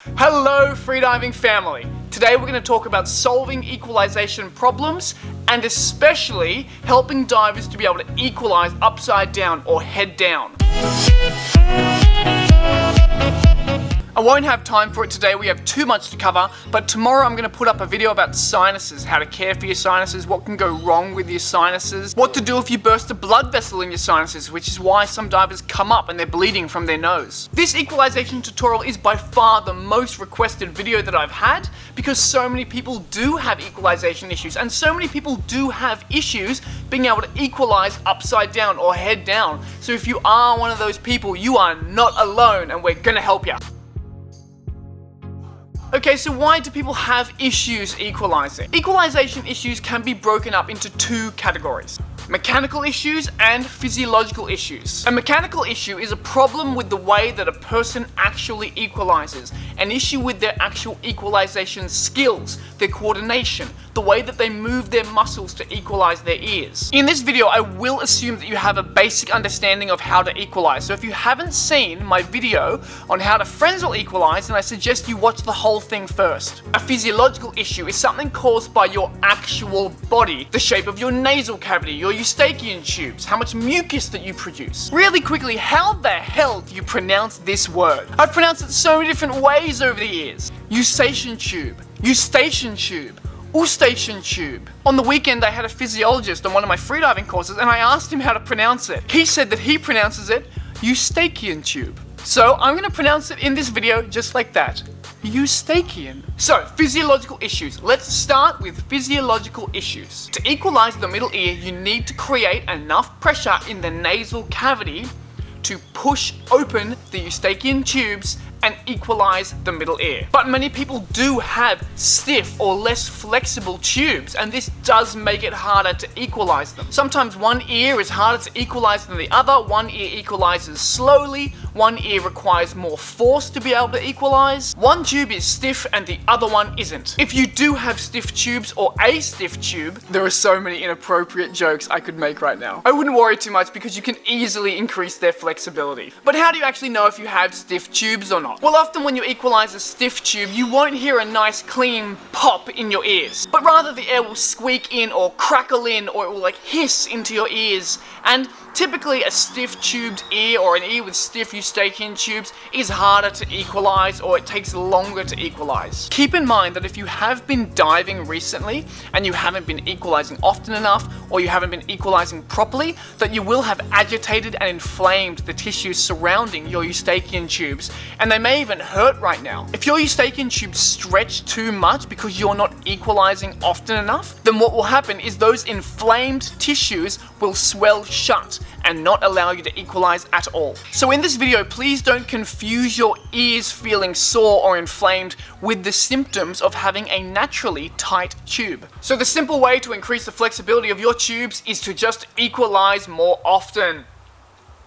Hello freediving family! Today we're going to talk about solving equalization problems and especially helping divers to be able to equalize upside down or head down. I won't have time for it today, we have too much to cover, but tomorrow I'm going to put up a video about sinuses, how to care for your sinuses, what can go wrong with your sinuses, what to do if you burst a blood vessel in your sinuses, which is why some divers come up and they're bleeding from their nose. This equalization tutorial is by far the most requested video that I've had because so many people do have equalization issues and so many people do have issues being able to equalize upside down or head down. So if you are one of those people, you are not alone and we're going to help you. Okay, so why do people have issues equalizing? Equalization issues can be broken up into two categories: mechanical issues and physiological issues. A mechanical issue is a problem with the way that a person actually equalizes, an issue with their actual equalization skills, their coordination, the way that they move their muscles to equalize their ears. In this video, I will assume that you have a basic understanding of how to equalize. So if you haven't seen my video on how to Frenzel equalize, then I suggest you watch the whole thing first. A physiological issue is something caused by your actual body, the shape of your nasal cavity, your eustachian tubes, how much mucus that you produce. Really quickly, how the hell do you pronounce this word? I've pronounced it so many different ways over the years. Eustachian tube, eustachian tube, Eustachian tube. On the weekend I had a physiologist on one of my freediving courses and I asked him how to pronounce it. He said that he pronounces it eustachian tube. So I'm going to pronounce it in this video just like that. Eustachian. So, physiological issues. Let's start with physiological issues. To equalize the middle ear, you need to create enough pressure in the nasal cavity to push open the eustachian tubes and equalize the middle ear. But many people do have stiff or less flexible tubes, and this does make it harder to equalize them. Sometimes one ear is harder to equalize than the other, one ear equalizes slowly, one ear requires more force to be able to equalize. One tube is stiff and the other one isn't. If you do have stiff tubes or a stiff tube, there are so many inappropriate jokes I could make right now. I wouldn't worry too much because you can easily increase their flexibility. But how do you actually know if you have stiff tubes or not? Well, often when you equalize a stiff tube, you won't hear a nice clean pop in your ears, but rather the air will squeak in or crackle in, or it will like hiss into your ears. And typically a stiff tubed ear or an ear with stiff eustachian tubes is harder to equalize, or it takes longer to equalize. Keep in mind that if you have been diving recently and you haven't been equalizing often enough, or you haven't been equalizing properly, that you will have agitated and inflamed the tissues surrounding your eustachian tubes, and they may even hurt right now. If your eustachian tubes stretch too much because you're not equalizing often enough, then what will happen is those inflamed tissues will swell shut and not allow you to equalize at all. So in this video, please don't confuse your ears feeling sore or inflamed with the symptoms of having a naturally tight tube. So the simple way to increase the flexibility of your tubes is to just equalize more often.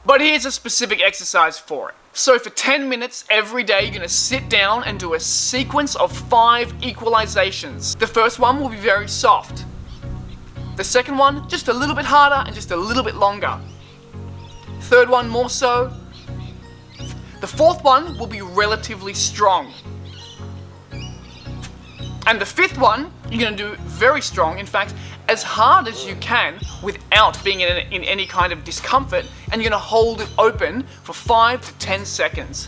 But here's a specific exercise for it. So for 10 minutes every day, you're going to sit down and do a sequence of 5 equalizations. The first one will be very soft. The second one, just a little bit harder and just a little bit longer. Third one, more so. The fourth one will be relatively strong. And the fifth one, you're going to do very strong, in fact, as hard as you can without being in any kind of discomfort, and you're going to hold it open for 5 to 10 seconds.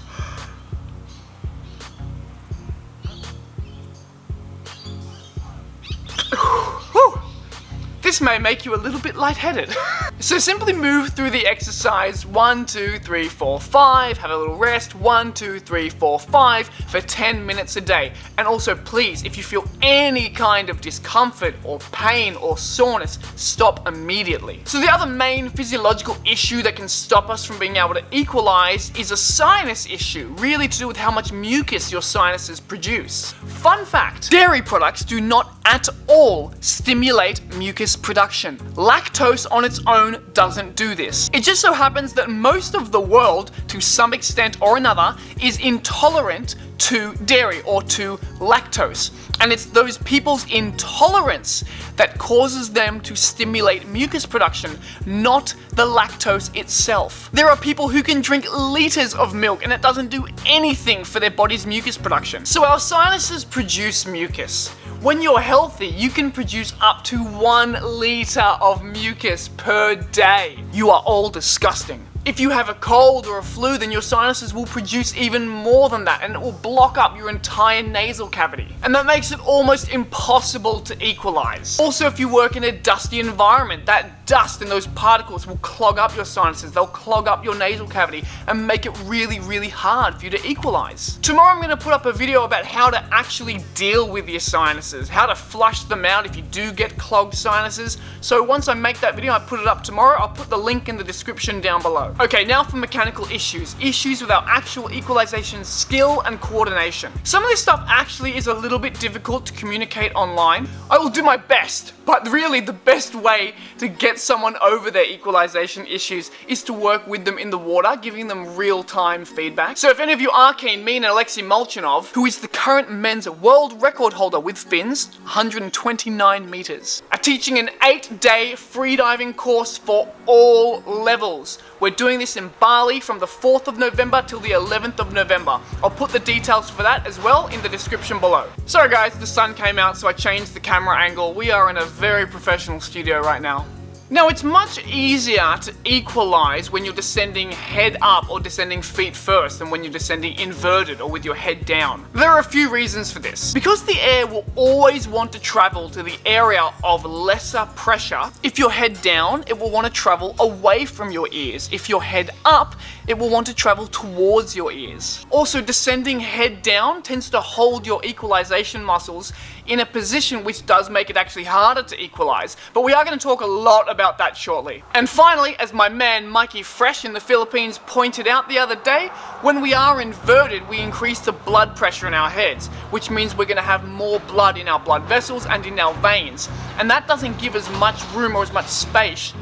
This may make you a little bit lightheaded. So simply move through the exercise 1, 2, 3, 4, 5, have a little rest, 1, 2, 3, 4, 5 for 10 minutes a day. And also please, if you feel any kind of discomfort or pain or soreness, stop immediately. So the other main physiological issue that can stop us from being able to equalize is a sinus issue, really to do with how much mucus your sinuses produce. Fun fact, dairy products do not at all stimulate mucus production. Lactose on its own doesn't do this. It just so happens that most of the world, to some extent or another, is intolerant to dairy or to lactose. And it's those people's intolerance that causes them to stimulate mucus production, not the lactose itself. There are people who can drink liters of milk and it doesn't do anything for their body's mucus production. So our sinuses produce mucus. When you're healthy, you can produce up to 1 liter of mucus per day. You are all disgusting. If you have a cold or a flu, then your sinuses will produce even more than that, and it will block up your entire nasal cavity. And that makes it almost impossible to equalize. Also, if you work in a dusty environment, that dust and those particles will clog up your sinuses, they'll clog up your nasal cavity and make it really, really hard for you to equalize. Tomorrow I'm going to put up a video about how to actually deal with your sinuses, how to flush them out if you do get clogged sinuses. So once I make that video, I put it up tomorrow, I'll put the link in the description down below. Okay, now for mechanical issues with our actual equalization skill and coordination. Some of this stuff actually is a little bit difficult to communicate online. I will do my best, but really the best way to get someone over their equalization issues is to work with them in the water, giving them real-time feedback. So if any of you are keen, me and Alexei Molchanov, who is the current men's world record holder with fins, 129 meters, are teaching an 8-day freediving course for all levels. We're doing this in Bali from the 4th of November till the 11th of November. I'll put the details for that as well in the description below. Sorry guys, the sun came out so I changed the camera angle. We are in a very professional studio right now. Now, it's much easier to equalize when you're descending head up or descending feet first than when you're descending inverted or with your head down. There are a few reasons for this. Because the air will always want to travel to the area of lesser pressure, if you're head down, it will want to travel away from your ears. If you're head up, it will want to travel towards your ears. Also, descending head down tends to hold your equalization muscles in a position which does make it actually harder to equalize, but we are going to talk a lot about that shortly. And finally, as my man Mikey Fresh in the Philippines pointed out the other day, when we are inverted, we increase the blood pressure in our heads, which means we're going to have more blood in our blood vessels and in our veins. And that doesn't give as much room or as much space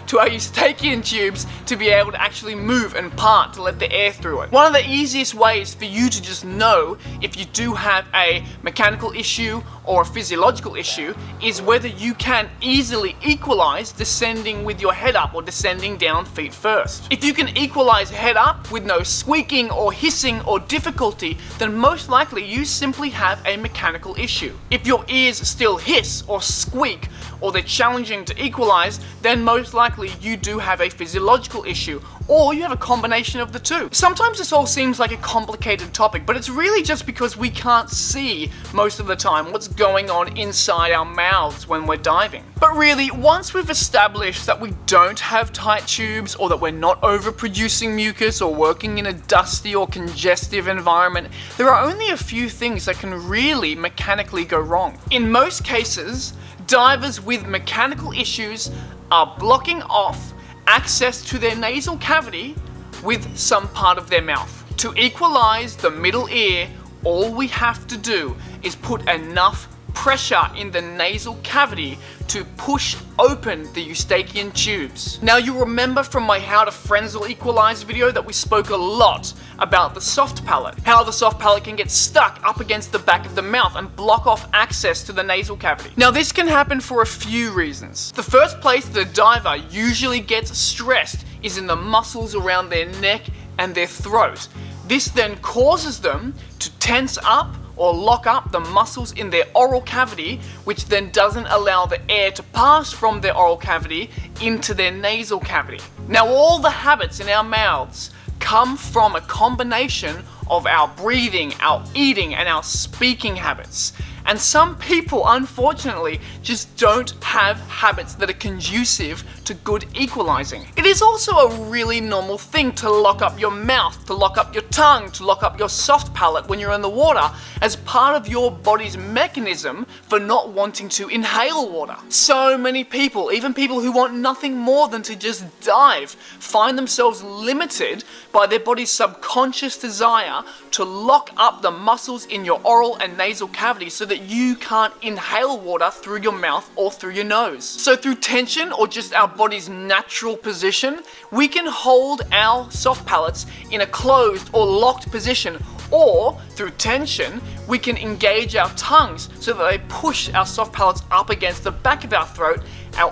to our eustachian tubes to be able to actually move and part to let the air through it. One of the easiest ways for you to just know if you do have a mechanical issue or a physiological issue is whether you can easily equalize descending with your head up or descending down feet first. If you can equalize head up with no squeaking or hissing or difficulty, then most likely you simply have a mechanical issue. If your ears still hiss or squeak or they're challenging to equalize, then most likely you do have a physiological issue, or you have a combination of the two. Sometimes this all seems like a complicated topic, but it's really just because we can't see most of the time what's going on inside our mouths when we're diving. But really, once we've established that we don't have tight tubes, or that we're not overproducing mucus or working in a dusty or congestive environment, there are only a few things that can really mechanically go wrong. In most cases, divers with mechanical issues are blocking off access to their nasal cavity with some part of their mouth. To equalize the middle ear, all we have to do is put enough pressure in the nasal cavity to push open the eustachian tubes. Now, you remember from my How to Frenzel Equalize video that we spoke a lot about the soft palate, how the soft palate can get stuck up against the back of the mouth and block off access to the nasal cavity. Now, this can happen for a few reasons. The first place the diver usually gets stressed is in the muscles around their neck and their throat. This then causes them to tense up or lock up the muscles in their oral cavity, which then doesn't allow the air to pass from their oral cavity into their nasal cavity. Now, all the habits in our mouths come from a combination of our breathing, our eating, and our speaking habits. And some people, unfortunately, just don't have habits that are conducive to good equalizing. It is also a really normal thing to lock up your mouth, to lock up your tongue, to lock up your soft palate when you're in the water as part of your body's mechanism for not wanting to inhale water. So many people, even people who want nothing more than to just dive, find themselves limited by their body's subconscious desire to lock up the muscles in your oral and nasal cavity so that you can't inhale water through your mouth or through your nose. So through tension or just our body's natural position, we can hold our soft palates in a closed or locked position Or, through tension, we can engage our tongues so that they push our soft palates up against the back of our throat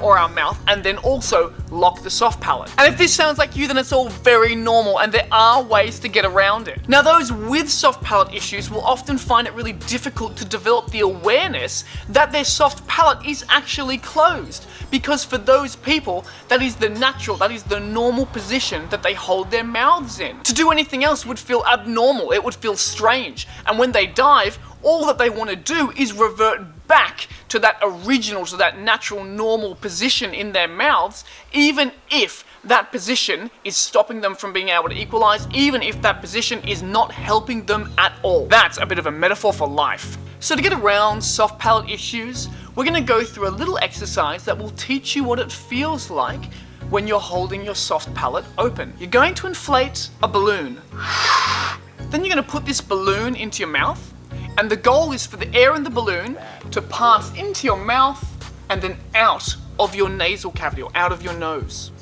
or our mouth, and then also lock the soft palate. And if this sounds like you, then it's all very normal, and there are ways to get around it. Now, those with soft palate issues will often find it really difficult to develop the awareness that their soft palate is actually closed, because for those people, that is the natural, that is the normal position that they hold their mouths in. To do anything else would feel abnormal, it would feel strange, and when they dive, all that they want to do is revert back to that original, to that natural, normal position in their mouths, even if that position is stopping them from being able to equalize, even if that position is not helping them at all. That's a bit of a metaphor for life. So to get around soft palate issues, we're going to go through a little exercise that will teach you what it feels like when you're holding your soft palate open. You're going to inflate a balloon. Then you're going to put this balloon into your mouth, and the goal is for the air in the balloon to pass into your mouth and then out of your nasal cavity, or out of your nose.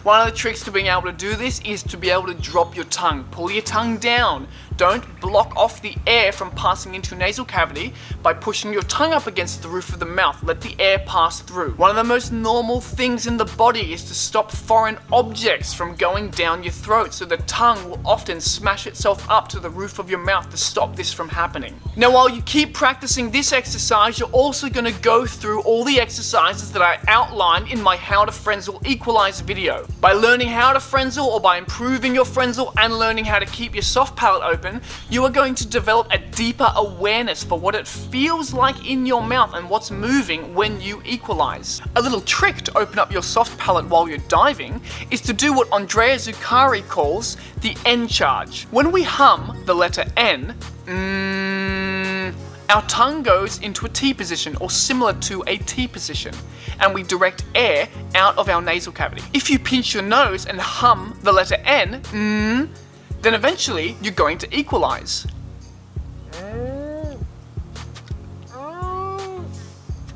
One of the tricks to being able to do this is to be able to drop your tongue. Pull your tongue down. Don't block off the air from passing into your nasal cavity by pushing your tongue up against the roof of the mouth. Let the air pass through. One of the most normal things in the body is to stop foreign objects from going down your throat, so the tongue will often smash itself up to the roof of your mouth to stop this from happening. Now, while you keep practicing this exercise, you're also going to go through all the exercises that I outlined in my How to Frenzle Equalize video. By learning how to frenzle, or by improving your frenzle and learning how to keep your soft palate open, you are going to develop a deeper awareness for what it feels like in your mouth and what's moving when you equalize. A little trick to open up your soft palate while you're diving is to do what Andrea Zuccari calls the N charge. When we hum the letter N, our tongue goes into a T position, or similar to a T position, and we direct air out of our nasal cavity. If you pinch your nose and hum the letter N, then eventually you're going to equalize.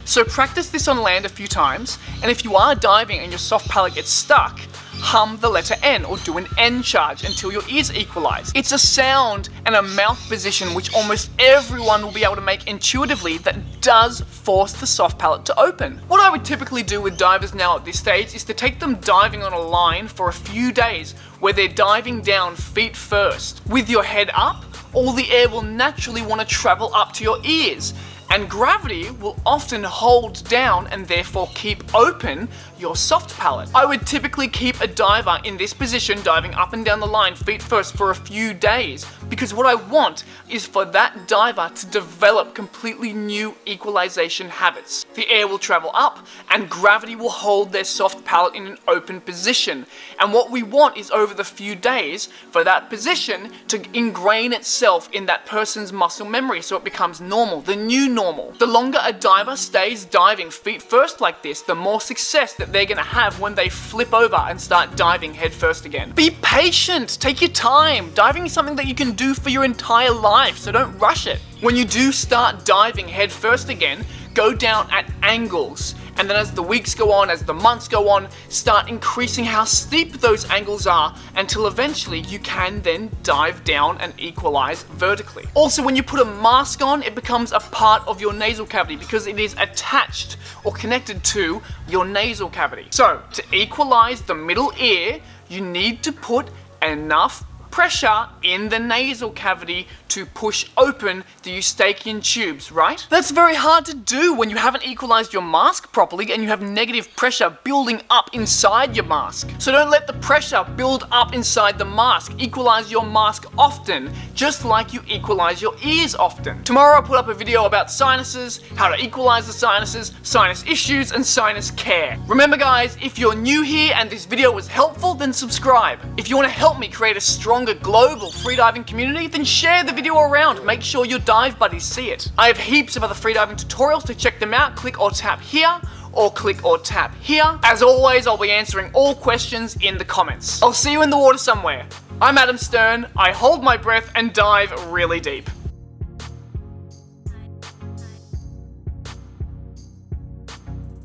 So practice this on land a few times, and if you are diving and your soft palate gets stuck, hum the letter N, or do an N charge until your ears equalize. It's a sound and a mouth position which almost everyone will be able to make intuitively that does force the soft palate to open. What I would typically do with divers now at this stage is to take them diving on a line for a few days where they're diving down feet first. With your head up, all the air will naturally want to travel up to your ears, and gravity will often hold down and therefore keep open your soft palate. I would typically keep a diver in this position, diving up and down the line feet first, for a few days, because what I want is for that diver to develop completely new equalization habits. The air will travel up and gravity will hold their soft palate in an open position. And what we want is, over the few days, for that position to ingrain itself in that person's muscle memory so it becomes normal, the new normal. The longer a diver stays diving feet first like this, the more success that they're gonna have when they flip over and start diving head first again. Be patient, take your time. Diving is something that you can do for your entire life, so don't rush it. When you do start diving head first again, go down at angles. And then as the weeks go on, as the months go on, start increasing how steep those angles are until eventually you can then dive down and equalize vertically. Also, when you put a mask on, it becomes a part of your nasal cavity because it is attached or connected to your nasal cavity. So, to equalize the middle ear, you need to put enough pressure in the nasal cavity to push open the eustachian tubes, right? That's very hard to do when you haven't equalized your mask properly and you have negative pressure building up inside your mask. So don't let the pressure build up inside the mask. Equalize your mask often, just like you equalize your ears often. Tomorrow I'll put up a video about sinuses, how to equalize the sinuses, sinus issues, and sinus care. Remember guys, if you're new here and this video was helpful, then subscribe. If you want to help me create a stronger global freediving community, then share the video around. Make sure your dive buddies see it. I have heaps of other freediving tutorials, to check them out. Click or tap here, or click or tap here. As always, I'll be answering all questions in the comments. I'll see you in the water somewhere. I'm Adam Stern, I hold my breath and dive really deep.